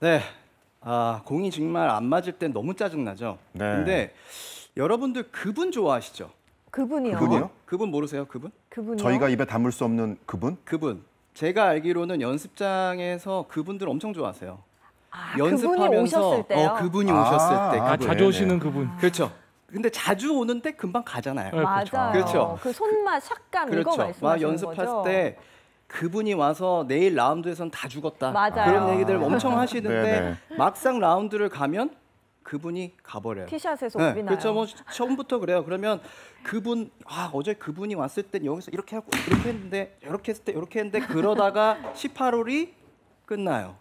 네. 공이 정말 안 맞을 땐 너무 짜증나죠. 네. 근데 여러분들 그분 좋아하시죠? 그분이요? 그분이요? 그분 모르세요? 그분? 그분이요? 저희가 입에 담을 수 없는 그분? 그분. 제가 알기로는 연습장에서 그분들 엄청 좋아하세요. 그분이 오셨을 때요? 그분이 오셨을 때. 그분. 자주 오시는 그분. 그렇죠. 근데 자주 오는데 금방 가잖아요. 네, 맞아요. 그렇죠. 그 손맛, 샥감 이거 그렇죠. 막 말씀하시는 연습할 거죠? 때 그분이 와서 내일 라운드에선 다 죽었다. 맞아요. 그런 얘기들 엄청 하시는데 네네. 막상 라운드를 가면 그분이 가버려요. 티샷에서 네, 오비나요? 그렇죠. 뭐 처음부터 그래요. 그러면 그분 어제 그분이 왔을 땐 여기서 이렇게 하고 이렇게 했는데 이렇게 했을 때 이렇게 했는데 그러다가 18홀이 끝나요.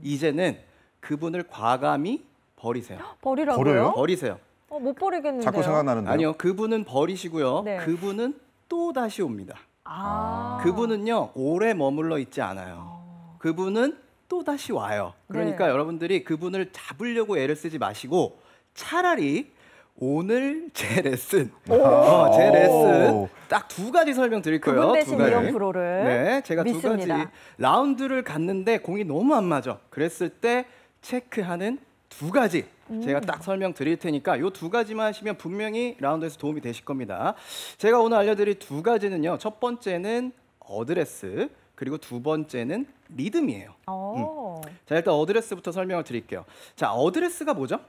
이제는 그분을 과감히 버리세요. 버리라고요? 버려요? 버리세요. 못 버리겠는데요? 자꾸 생각나는데요. 아니요, 그분은 버리시고요. 네. 그분은 또 다시 옵니다. 아. 그분은요 오래 머물러 있지 않아요. 그분은 또 다시 와요. 그러니까 네. 여러분들이 그분을 잡으려고 애를 쓰지 마시고 차라리 오늘 제 레슨, 제 레슨 딱 두 가지 설명드릴 거예요. 그분 대신 두 가지. 이런 프로를 네, 제가 믿습니다. 두 가지 라운드를 갔는데 공이 너무 안 맞아. 그랬을 때 체크하는 두 가지 제가 딱 설명드릴 테니까 이 두 가지만 하시면 분명히 라운드에서 도움이 되실 겁니다. 제가 오늘 알려드릴 두 가지는요. 첫 번째는 어드레스, 그리고 두 번째는 리듬이에요. 자, 일단 어드레스부터 설명을 드릴게요. 자, 어드레스가 뭐죠?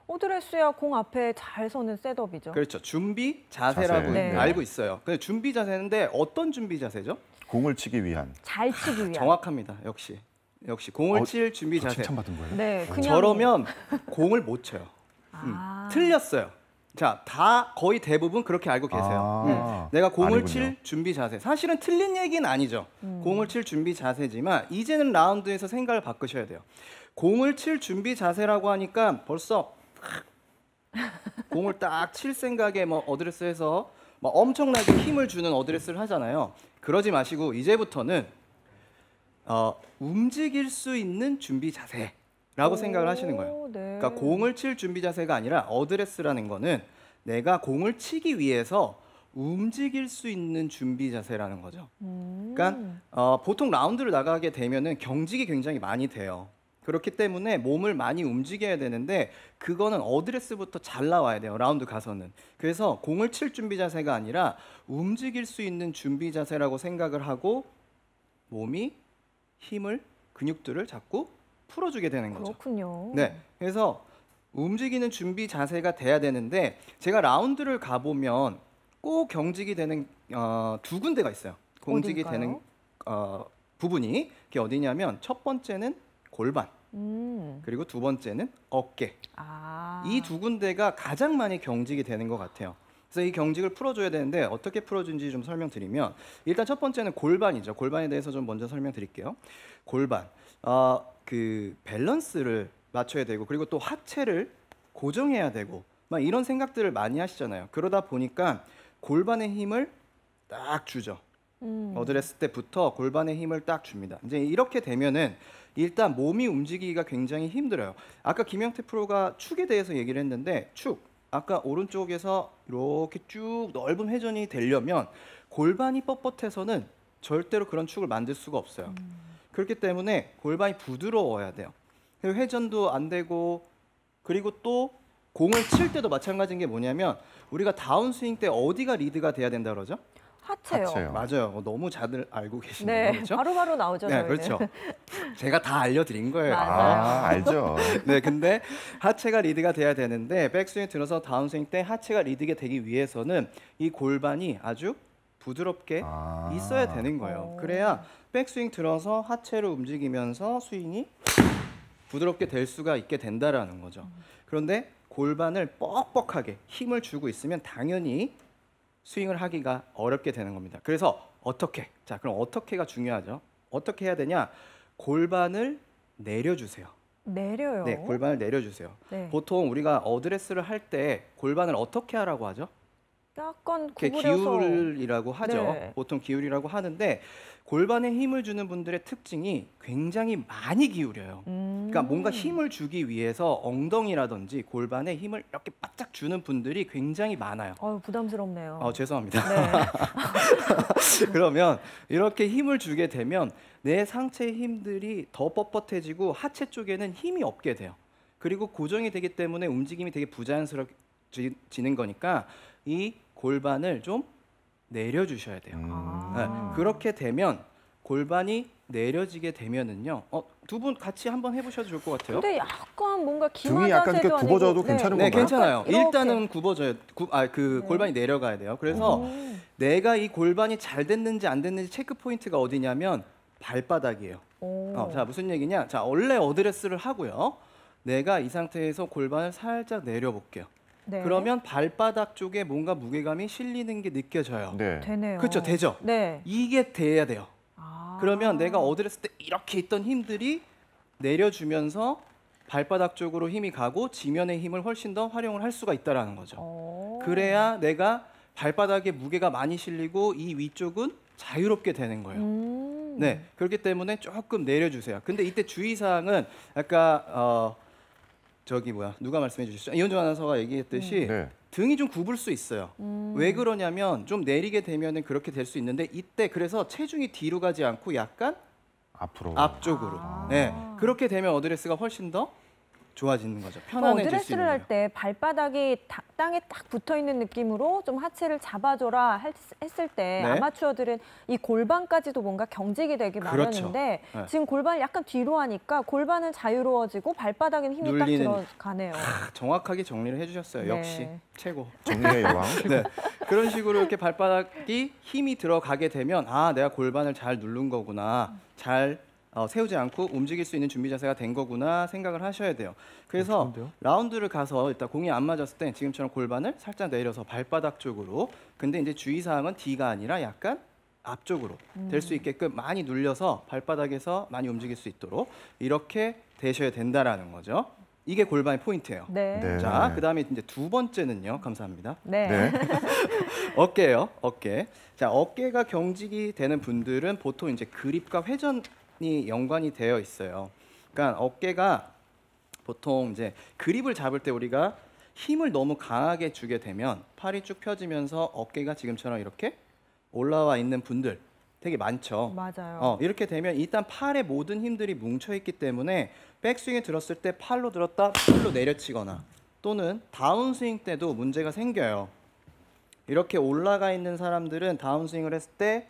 어드레스야 공 앞에 잘 서는 셋업이죠. 그렇죠. 준비 자세라고 자세. 네. 알고 있어요. 근데 준비 자세인데 어떤 준비 자세죠? 공을 치기 위한. 잘 치기 위한. 정확합니다. 역시 공을 칠 준비 저 자세. 칭찬받은 거예요? 네, 그냥 저러면 공을 못 쳐요. 아. 틀렸어요. 자, 다 거의 대부분 그렇게 알고 계세요. 내가 공을 아니군요. 칠 준비 자세. 사실은 틀린 얘기는 아니죠. 공을 칠 준비 자세지만 이제는 라운드에서 생각을 바꾸셔야 돼요. 공을 칠 준비 자세라고 하니까 벌써 공을 딱 칠 생각에 뭐 어드레스해서 막 엄청나게 힘을 주는 어드레스를 하잖아요. 그러지 마시고 이제부터는 움직일 수 있는 준비 자세라고 생각을 하시는 거예요. 네. 그러니까 공을 칠 준비 자세가 아니라 어드레스라는 거는 내가 공을 치기 위해서 움직일 수 있는 준비 자세라는 거죠. 그러니까 보통 라운드를 나가게 되면은 경직이 굉장히 많이 돼요. 그렇기 때문에 몸을 많이 움직여야 되는데 그거는 어드레스부터 잘 나와야 돼요. 라운드 가서는. 그래서 공을 칠 준비 자세가 아니라 움직일 수 있는 준비 자세라고 생각을 하고 몸이 힘을 근육들을 자꾸 풀어주게 되는 거죠. 그렇군요. 네, 그래서 움직이는 준비 자세가 돼야 되는데 제가 라운드를 가보면 꼭 경직이 되는 두 군데가 있어요. 공직이 어딘가요? 되는 부분이 그게 어디냐면 첫 번째는 골반, 그리고 두 번째는 어깨. 이 두 군데가 가장 많이 경직이 되는 것 같아요. 그래서 이 경직을 풀어줘야 되는데 어떻게 풀어준지 좀 설명드리면 일단 첫 번째는 골반이죠. 골반에 대해서 좀 먼저 설명드릴게요. 골반, 그 밸런스를 맞춰야 되고 그리고 또 하체를 고정해야 되고 막 이런 생각들을 많이 하시잖아요. 그러다 보니까 골반에 힘을 딱 주죠. 어드레스 때부터 골반에 힘을 딱 줍니다. 이제 이렇게 되면은 일단 몸이 움직이기가 굉장히 힘들어요. 아까 김영태 프로가 축에 대해서 얘기를 했는데 축, 아까 오른쪽에서 이렇게 쭉 넓은 회전이 되려면 골반이 뻣뻣해서는 절대로 그런 축을 만들 수가 없어요. 그렇기 때문에 골반이 부드러워야 돼요. 그리고 회전도 안 되고 그리고 또 공을 칠 때도 마찬가지인 게 뭐냐면 우리가 다운스윙 때 어디가 리드가 돼야 된다 그러죠? 하체요. 맞아요. 너무 잘 알고 계시네요. 네, 그렇죠? 바로바로 나오죠. 네, 저희는. 그렇죠. 제가 다 알려드린 거예요. 맞아요. 알죠. 네, 근데 하체가 리드가 돼야 되는데 백스윙 들어서 다운스윙 때 하체가 리드가 되기 위해서는 이 골반이 아주 부드럽게 있어야 되는 거예요. 그래야 백스윙 들어서 하체를 움직이면서 스윙이 부드럽게 될 수가 있게 된다라는 거죠. 그런데 골반을 뻑뻑하게 힘을 주고 있으면 당연히 스윙을 하기가 어렵게 되는 겁니다. 그래서 어떻게? 자, 그럼 어떻게가 중요하죠. 어떻게 해야 되냐? 골반을 내려주세요. 내려요. 네, 골반을 내려주세요. 네. 보통 우리가 어드레스를 할 때 골반을 어떻게 하라고 하죠? 약간 이렇게 구부려서. 기울이라고 하죠. 네. 보통 기울이라고 하는데 골반에 힘을 주는 분들의 특징이 굉장히 많이 기울여요. 그러니까 뭔가 힘을 주기 위해서 엉덩이라든지 골반에 힘을 이렇게 바짝 주는 분들이 굉장히 많아요. 부담스럽네요. 죄송합니다. 네. 그러면 이렇게 힘을 주게 되면 내 상체 힘들이 더 뻣뻣해지고 하체 쪽에는 힘이 없게 돼요. 그리고 고정이 되기 때문에 움직임이 되게 부자연스러워지는 거니까 이 골반을 좀 내려주셔야 돼요. 네, 그렇게 되면 골반이 내려지게 되면은요. 두 분 같이 한번 해보셔도 좋을 것 같아요. 근데 약간 뭔가 기마 등이 약간 자세도 이렇게 아니고. 굽어져도 괜찮은 네, 건가요? 괜찮아요. 이렇게. 일단은 굽어져요. 네. 골반이 내려가야 돼요. 그래서 내가 이 골반이 잘 됐는지 안 됐는지 체크 포인트가 어디냐면 발바닥이에요. 자, 무슨 얘기냐? 자, 원래 어드레스를 하고요. 내가 이 상태에서 골반을 살짝 내려볼게요. 네. 그러면 발바닥 쪽에 뭔가 무게감이 실리는 게 느껴져요. 네. 되네요. 그렇죠, 되죠. 네. 이게 돼야 돼요. 그러면 내가 어드레스 때 이렇게 있던 힘들이 내려주면서 발바닥 쪽으로 힘이 가고 지면의 힘을 훨씬 더 활용을 할 수가 있다라는 거죠. 그래야 내가 발바닥에 무게가 많이 실리고 이 위쪽은 자유롭게 되는 거예요. 네, 그렇기 때문에 조금 내려주세요. 근데 이때 주의사항은 아까 누가 말씀해 주셨죠? 이현주 아나운서가 얘기했듯이 네. 등이 좀 굽을 수 있어요. 왜 그러냐면 좀 내리게 되면은 그렇게 될 수 있는데 이때 그래서 체중이 뒤로 가지 않고 약간 앞쪽으로. 네, 그렇게 되면 어드레스가 훨씬 더 좋아지는 거죠. 편안해질 수 있는 어드레스를 거예요. 할 때 발바닥이 땅에 딱 붙어 있는 느낌으로 좀 하체를 잡아줘라 했을 때 네. 아마추어들은 이 골반까지도 뭔가 경직이 되기 그렇죠. 마련인데 네. 지금 골반을 약간 뒤로 하니까 골반은 자유로워지고 발바닥에는 힘이 딱 눌리는. 들어가네요. 정확하게 정리를 해주셨어요. 네. 역시 최고. 정리의 여왕. 네, 그런 식으로 이렇게 발바닥이 힘이 들어가게 되면 내가 골반을 잘 누른 거구나, 잘 세우지 않고 움직일 수 있는 준비 자세가 된 거구나 생각을 하셔야 돼요. 그래서 좋은데요? 라운드를 가서 일단 공이 안 맞았을 때 지금처럼 골반을 살짝 내려서 발바닥 쪽으로. 근데 이제 주의사항은 D가 아니라 약간 앞쪽으로 될 수 있게끔 많이 눌려서 발바닥에서 많이 움직일 수 있도록 이렇게 되셔야 된다라는 거죠. 이게 골반의 포인트예요. 네. 네. 자, 그다음에 이제 두 번째는요. 감사합니다. 네. 네. 어깨예요. 어깨. 자, 어깨가 경직이 되는 분들은 보통 이제 그립과 회전이 연관이 되어 있어요. 그러니까 어깨가 보통 이제 그립을 잡을 때 우리가 힘을 너무 강하게 주게 되면 팔이 쭉 펴지면서 어깨가 지금처럼 이렇게 올라와 있는 분들 되게 많죠. 맞아요. 이렇게 되면 일단 팔의 모든 힘들이 뭉쳐 있기 때문에 백스윙에 들었을 때 팔로 들었다 팔로 내려치거나 또는 다운스윙 때도 문제가 생겨요. 이렇게 올라가 있는 사람들은 다운스윙을 했을 때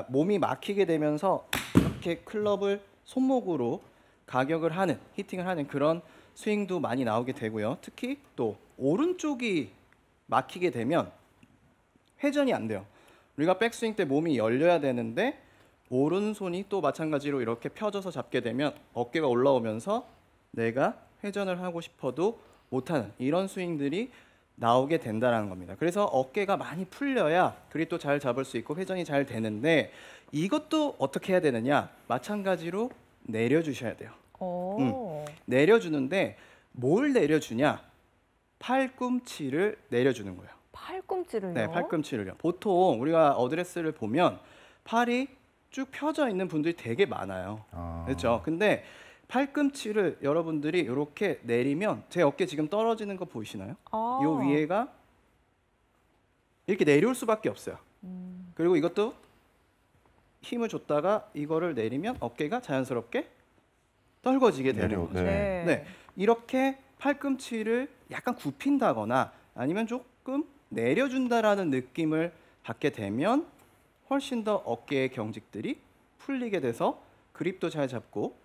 몸이 막히게 되면서 이렇게 클럽을 손목으로 가격을 하는, 히팅을 하는 그런 스윙도 많이 나오게 되고요. 특히 또 오른쪽이 막히게 되면 회전이 안 돼요. 우리가 백스윙 때 몸이 열려야 되는데 오른손이 또 마찬가지로 이렇게 펴져서 잡게 되면 어깨가 올라오면서 내가 회전을 하고 싶어도 못하는 이런 스윙들이 나오게 된다는 겁니다. 그래서 어깨가 많이 풀려야 그립도 잘 잡을 수 있고 회전이 잘 되는데 이것도 어떻게 해야 되느냐? 마찬가지로 내려주셔야 돼요. 내려주는데 뭘 내려주냐? 팔꿈치를 내려주는 거예요. 팔꿈치를요? 네, 팔꿈치를요. 보통 우리가 어드레스를 보면 팔이 쭉 펴져 있는 분들이 되게 많아요. 그렇죠? 근데 팔꿈치를 여러분들이 이렇게 내리면 제 어깨 지금 떨어지는 거 보이시나요? 이 위에가 이렇게 내려올 수밖에 없어요. 그리고 이것도 힘을 줬다가 이거를 내리면 어깨가 자연스럽게 떨궈지게 되는 거죠. 네. 네, 이렇게 팔꿈치를 약간 굽힌다거나 아니면 조금 내려준다라는 느낌을 받게 되면 훨씬 더 어깨의 경직들이 풀리게 돼서 그립도 잘 잡고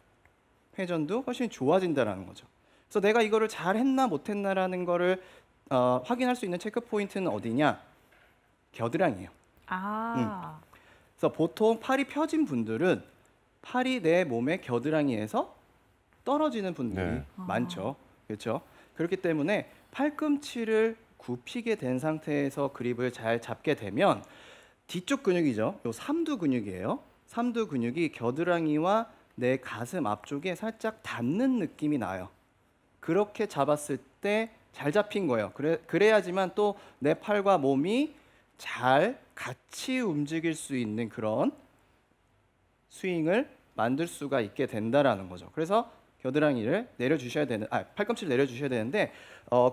회전도 훨씬 좋아진다라는 거죠. 그래서 내가 이거를 잘했나 못했나라는 거를 확인할 수 있는 체크 포인트는 어디냐? 겨드랑이에요. 그래서 보통 팔이 펴진 분들은 팔이 내 몸의 겨드랑이에서 떨어지는 분들이 네. 많죠. 그렇죠? 그렇기 때문에 팔꿈치를 굽히게 된 상태에서 그립을 잘 잡게 되면 뒤쪽 근육이죠. 요 삼두 근육이에요. 삼두 근육이 겨드랑이와 내 가슴 앞쪽에 살짝 닿는 느낌이 나요. 그렇게 잡았을 때 잘 잡힌 거예요. 그래야지만 또 내 팔과 몸이 잘 같이 움직일 수 있는 그런 스윙을 만들 수가 있게 된다라는 거죠. 그래서 겨드랑이를 내려주셔야 되는, 팔꿈치를 내려주셔야 되는데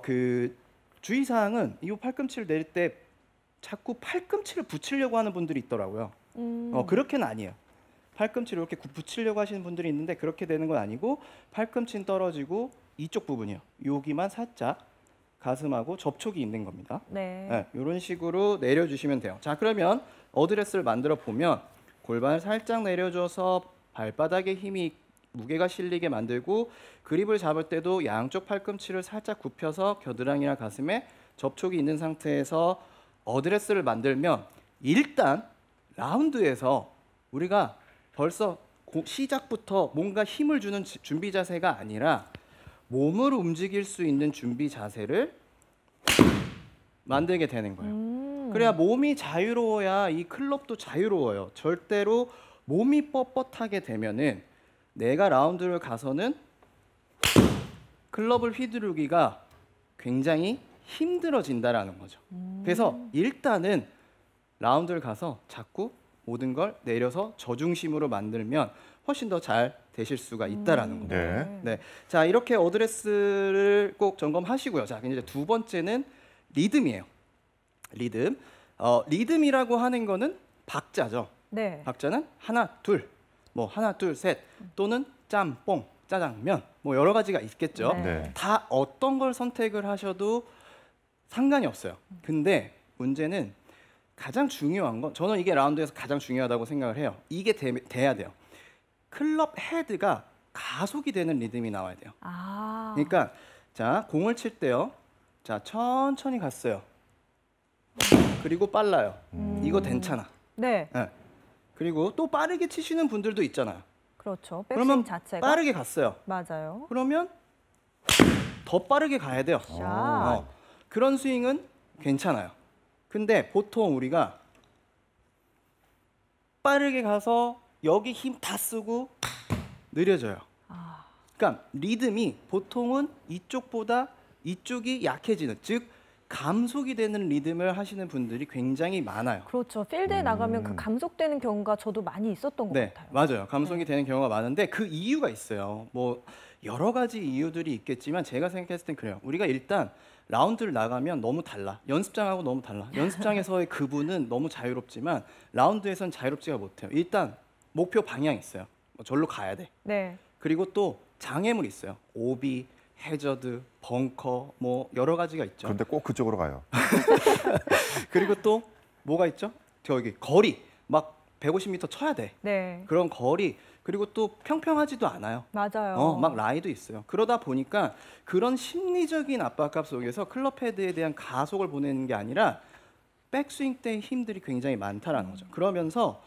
그 주의사항은 이 팔꿈치를 내릴 때 자꾸 팔꿈치를 붙이려고 하는 분들이 있더라고요. 그렇게는 아니에요. 팔꿈치를 이렇게 붙이려고 하시는 분들이 있는데 그렇게 되는 건 아니고 팔꿈치는 떨어지고 이쪽 부분이요. 여기만 살짝 가슴하고 접촉이 있는 겁니다. 네. 이런 식으로 내려주시면 돼요. 자, 그러면 어드레스를 만들어 보면 골반을 살짝 내려줘서 발바닥에 힘이 무게가 실리게 만들고 그립을 잡을 때도 양쪽 팔꿈치를 살짝 굽혀서 겨드랑이랑 가슴에 접촉이 있는 상태에서 어드레스를 만들면 일단 라운드에서 우리가 벌써 시작부터 뭔가 힘을 주는 준비 자세가 아니라 몸을 움직일 수 있는 준비 자세를 만들게 되는 거예요. 그래야 몸이 자유로워야 이 클럽도 자유로워요. 절대로 몸이 뻣뻣하게 되면은 내가 라운드를 가서는 클럽을 휘두르기가 굉장히 힘들어진다라는 거죠. 그래서 일단은 라운드를 가서 자꾸 모든 걸 내려서 저중심으로 만들면 훨씬 더 잘 되실 수가 있다라는 겁니다. 네. 네. 자, 이렇게 어드레스를 꼭 점검하시고요. 자, 이제 두 번째는 리듬이에요. 리듬. 리듬이라고 하는 거는 박자죠. 네. 박자는 하나, 둘, 뭐 하나, 둘, 셋 또는 짬뽕, 짜장면 뭐 여러 가지가 있겠죠. 네. 네. 다 어떤 걸 선택을 하셔도 상관이 없어요. 근데 문제는 가장 중요한 건 저는 이게 라운드에서 가장 중요하다고 생각을 해요. 이게 돼야 돼요. 클럽 헤드가 가속이 되는 리듬이 나와야 돼요. 그러니까 자, 공을 칠 때요. 자, 천천히 갔어요. 그리고 빨라요. 이거 괜찮아. 네. 네. 그리고 또 빠르게 치시는 분들도 있잖아요. 그렇죠. 그러면 백스윙 자체가 빠르게 갔어요. 맞아요. 그러면 더 빠르게 가야 돼요. 샷. 그런 스윙은 괜찮아요. 근데 보통 우리가 빠르게 가서 여기 힘 다 쓰고 느려져요. 그러니까 리듬이 보통은 이쪽보다 이쪽이 약해지는, 즉 감속이 되는 리듬을 하시는 분들이 굉장히 많아요. 그렇죠. 필드에 나가면 그 감속되는 경우가 저도 많이 있었던 것 네, 같아요. 맞아요. 감속이 되는 경우가 많은데 그 이유가 있어요. 뭐 여러 가지 이유들이 있겠지만 제가 생각했을 땐 그래요. 우리가 일단 라운드를 나가면 너무 달라. 연습장하고 너무 달라. 연습장에서의 그분은 너무 자유롭지만 라운드에서는 자유롭지가 못해요. 일단 목표 방향이 있어요. 절로 가야 돼. 네. 그리고 또 장애물이 있어요. 오비, 해저드, 벙커 뭐 여러 가지가 있죠. 그런데 꼭 그쪽으로 가요. 그리고 또 뭐가 있죠? 저기 거리 막 150m 쳐야 돼. 네. 그런 거리 그리고 또 평평하지도 않아요. 맞아요. 막 라이도 있어요. 그러다 보니까 그런 심리적인 압박감 속에서 클럽 헤드에 대한 가속을 보내는 게 아니라 백스윙 때의 힘들이 굉장히 많다라는 거죠. 그러면서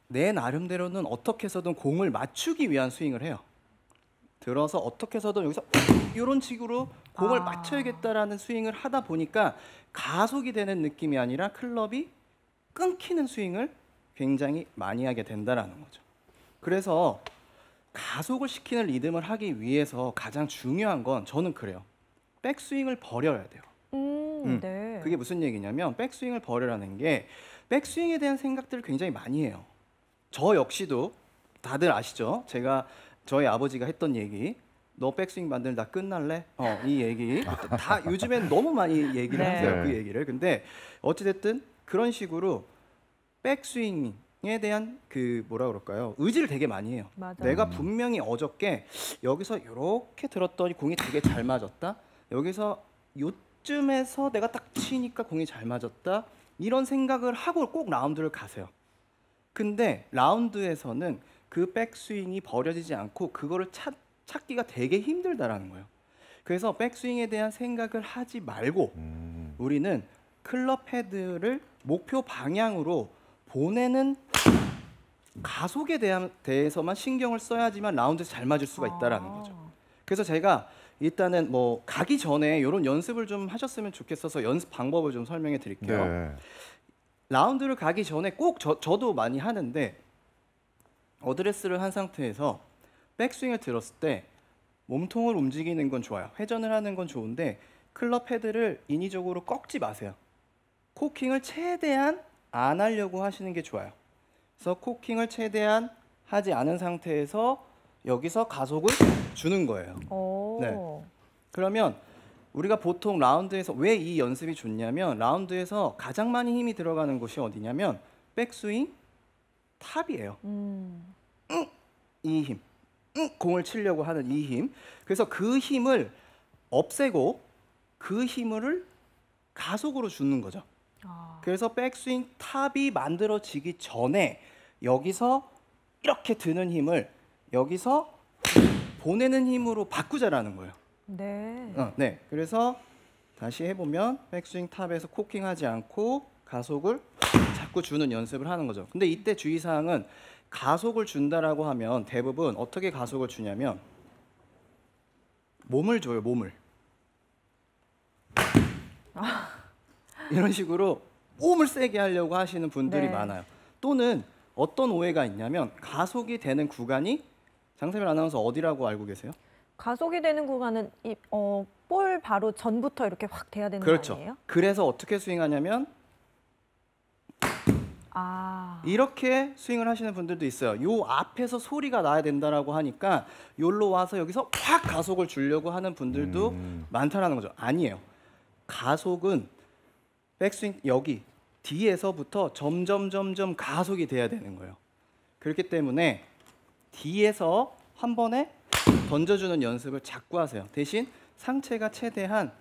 내 나름대로는 어떻게 해서든 공을 맞추기 위한 스윙을 해요. 들어서 어떻게 해서든 여기서 이런 식으로 공을 맞춰야겠다라는 스윙을 하다 보니까 가속이 되는 느낌이 아니라 클럽이 끊기는 스윙을 굉장히 많이 하게 된다라는 거죠. 그래서 가속을 시키는 리듬을 하기 위해서 가장 중요한 건 저는 그래요. 백스윙을 버려야 돼요. 네. 그게 무슨 얘기냐면 백스윙을 버려라는 게 백스윙에 대한 생각들을 굉장히 많이 해요. 저 역시도 다들 아시죠? 제가 저희 아버지가 했던 얘기, 너 백스윙 만들다 끝날래? 이 얘기 다 요즘엔 너무 많이 얘기를 네. 하세요. 그 얘기를. 근데 어찌됐든 그런 식으로 백스윙에 대한 그 뭐라 그럴까요? 의지를 되게 많이 해요. 맞아요. 내가 분명히 어저께 여기서 이렇게 들었더니 공이 되게 잘 맞았다. 여기서 요쯤에서 내가 딱 치니까 공이 잘 맞았다. 이런 생각을 하고 꼭 라운드를 가세요. 근데 라운드에서는 그 백스윙이 버려지지 않고 그거를 찾기가 되게 힘들다라는 거예요. 그래서 백스윙에 대한 생각을 하지 말고 우리는 클럽 헤드를 목표 방향으로 보내는 가속에 대해서만 신경을 써야지만 라운드에서 잘 맞을 수가 있다라는 거죠. 그래서 제가 일단은 뭐 가기 전에 이런 연습을 좀 하셨으면 좋겠어서 연습 방법을 좀 설명해 드릴게요. 네. 라운드를 가기 전에 꼭 저도 많이 하는데 어드레스를 한 상태에서 백스윙을 들었을 때 몸통을 움직이는 건 좋아요. 회전을 하는 건 좋은데 클럽 헤드를 인위적으로 꺾지 마세요. 코킹을 최대한 안 하려고 하시는 게 좋아요. 그래서 코킹을 최대한 하지 않은 상태에서 여기서 가속을 주는 거예요. 네. 그러면 우리가 보통 라운드에서 왜 이 연습이 좋냐면 라운드에서 가장 많이 힘이 들어가는 곳이 어디냐면 백스윙 탑이에요. 이 힘. 공을 치려고 하는 이 힘. 그래서 그 힘을 없애고 그 힘을 가속으로 주는 거죠. 그래서 백스윙 탑이 만들어지기 전에 여기서 이렇게 드는 힘을 여기서 보내는 힘으로 바꾸자라는 거예요. 네. 네. 그래서 다시 해보면 백스윙 탑에서 코킹하지 않고 가속을 자꾸 주는 연습을 하는 거죠. 근데 이때 주의사항은 가속을 준다라고 하면 대부분 어떻게 가속을 주냐면 몸을 줘요. 몸을. 이런 식으로 몸을 세게 하려고 하시는 분들이 네. 많아요. 또는 어떤 오해가 있냐면 가속이 되는 구간이 장세별 아나운서 어디라고 알고 계세요? 가속이 되는 구간은 볼 바로 전부터 이렇게 확 돼야 되는 그렇죠. 거 아니에요? 그래서 어떻게 스윙하냐면 이렇게 스윙을 하시는 분들도 있어요. 요 앞에서 소리가 나야 된다라고 하니까 요로 와서 여기서 확 가속을 주려고 하는 분들도 많다라는 거죠. 아니에요. 가속은 백스윙 여기 D에서부터 점점 가속이 돼야 되는 거예요. 그렇기 때문에 D에서 한 번에 던져주는 연습을 자꾸 하세요. 대신 상체가 최대한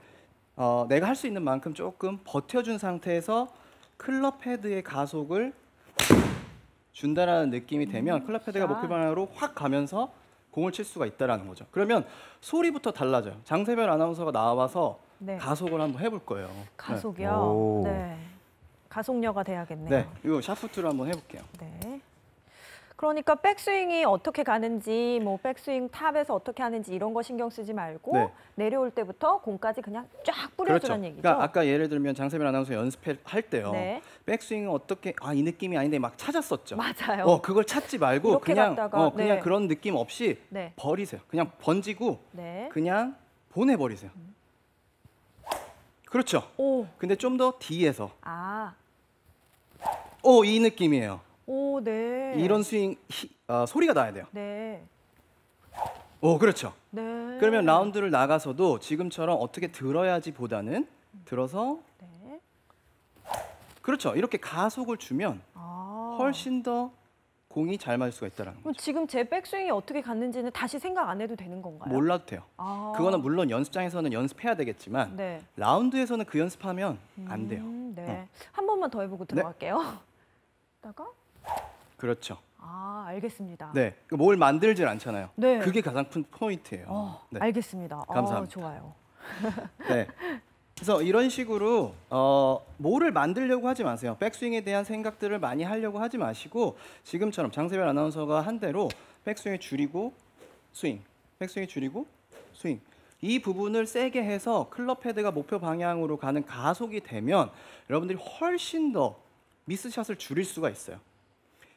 내가 할 수 있는 만큼 조금 버텨준 상태에서 클럽 헤드의 가속을 준다라는 느낌이 되면 클럽 헤드가 목표 방향으로 확 가면서 공을 칠 수가 있다라는 거죠. 그러면 소리부터 달라져요. 장세별 아나운서가 나와서 네. 가속을 한번 해볼 거예요. 가속이요? 네. 가속녀가 돼야겠네요. 네, 이거 샤프트로 한번 해볼게요. 네. 그러니까 백스윙이 어떻게 가는지, 뭐 백스윙 탑에서 어떻게 하는지 이런 거 신경 쓰지 말고 네. 내려올 때부터 공까지 그냥 쫙 뿌려주라는 그렇죠. 얘기죠. 그러니까 아까 예를 들면 장세별 아나운서 연습할 때요. 네. 백스윙은 어떻게 이 느낌이 아닌데 막 찾았었죠. 맞아요. 그걸 찾지 말고 이렇게 그냥 갔다가, 그냥 네. 그런 느낌 없이 네. 버리세요. 그냥 번지고 네. 그냥 보내버리세요. 그렇죠. 오. 근데 좀 더 D에서 아. 이 느낌이에요. 오, 네. 이런 스윙 소리가 나야 돼요. 네. 그렇죠. 네. 그러면 라운드를 나가서도 지금처럼 어떻게 들어야지 보다는 들어서 네. 그렇죠. 이렇게 가속을 주면 훨씬 더 공이 잘 맞을 수가 있다는 그럼 거죠. 지금 제 백스윙이 어떻게 갔는지는 다시 생각 안 해도 되는 건가요? 몰라도 돼요. 그거는 물론 연습장에서는 연습해야 되겠지만 네. 라운드에서는 그 연습하면 안 돼요. 네. 한 번만 더 해보고 들어갈게요. 다가 그렇죠. 알겠습니다. 네, 뭘 만들질 않잖아요. 네. 그게 가장 큰 포인트예요. 네. 알겠습니다. 감사합니다. 좋아요. 네. 그래서 이런 식으로 뭐를 만들려고 하지 마세요. 백스윙에 대한 생각들을 많이 하려고 하지 마시고 지금처럼 장세별 아나운서가 한 대로 백스윙을 줄이고 스윙, 백스윙을 줄이고 스윙. 이 부분을 세게 해서 클럽 헤드가 목표 방향으로 가는 가속이 되면 여러분들이 훨씬 더 미스샷을 줄일 수가 있어요.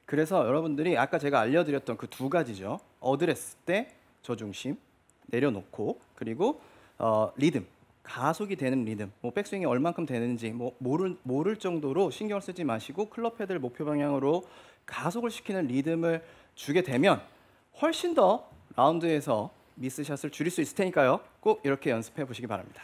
그래서 여러분들이 아까 제가 알려드렸던 그 두 가지죠. 어드레스 때 저중심 내려놓고 그리고 리듬. 가속이 되는 리듬, 백스윙이 얼만큼 되는지 모를 정도로 신경을 쓰지 마시고 클럽 헤드를 목표 방향으로 가속을 시키는 리듬을 주게 되면 훨씬 더 라운드에서 미스샷을 줄일 수 있을 테니까요. 꼭 이렇게 연습해 보시기 바랍니다.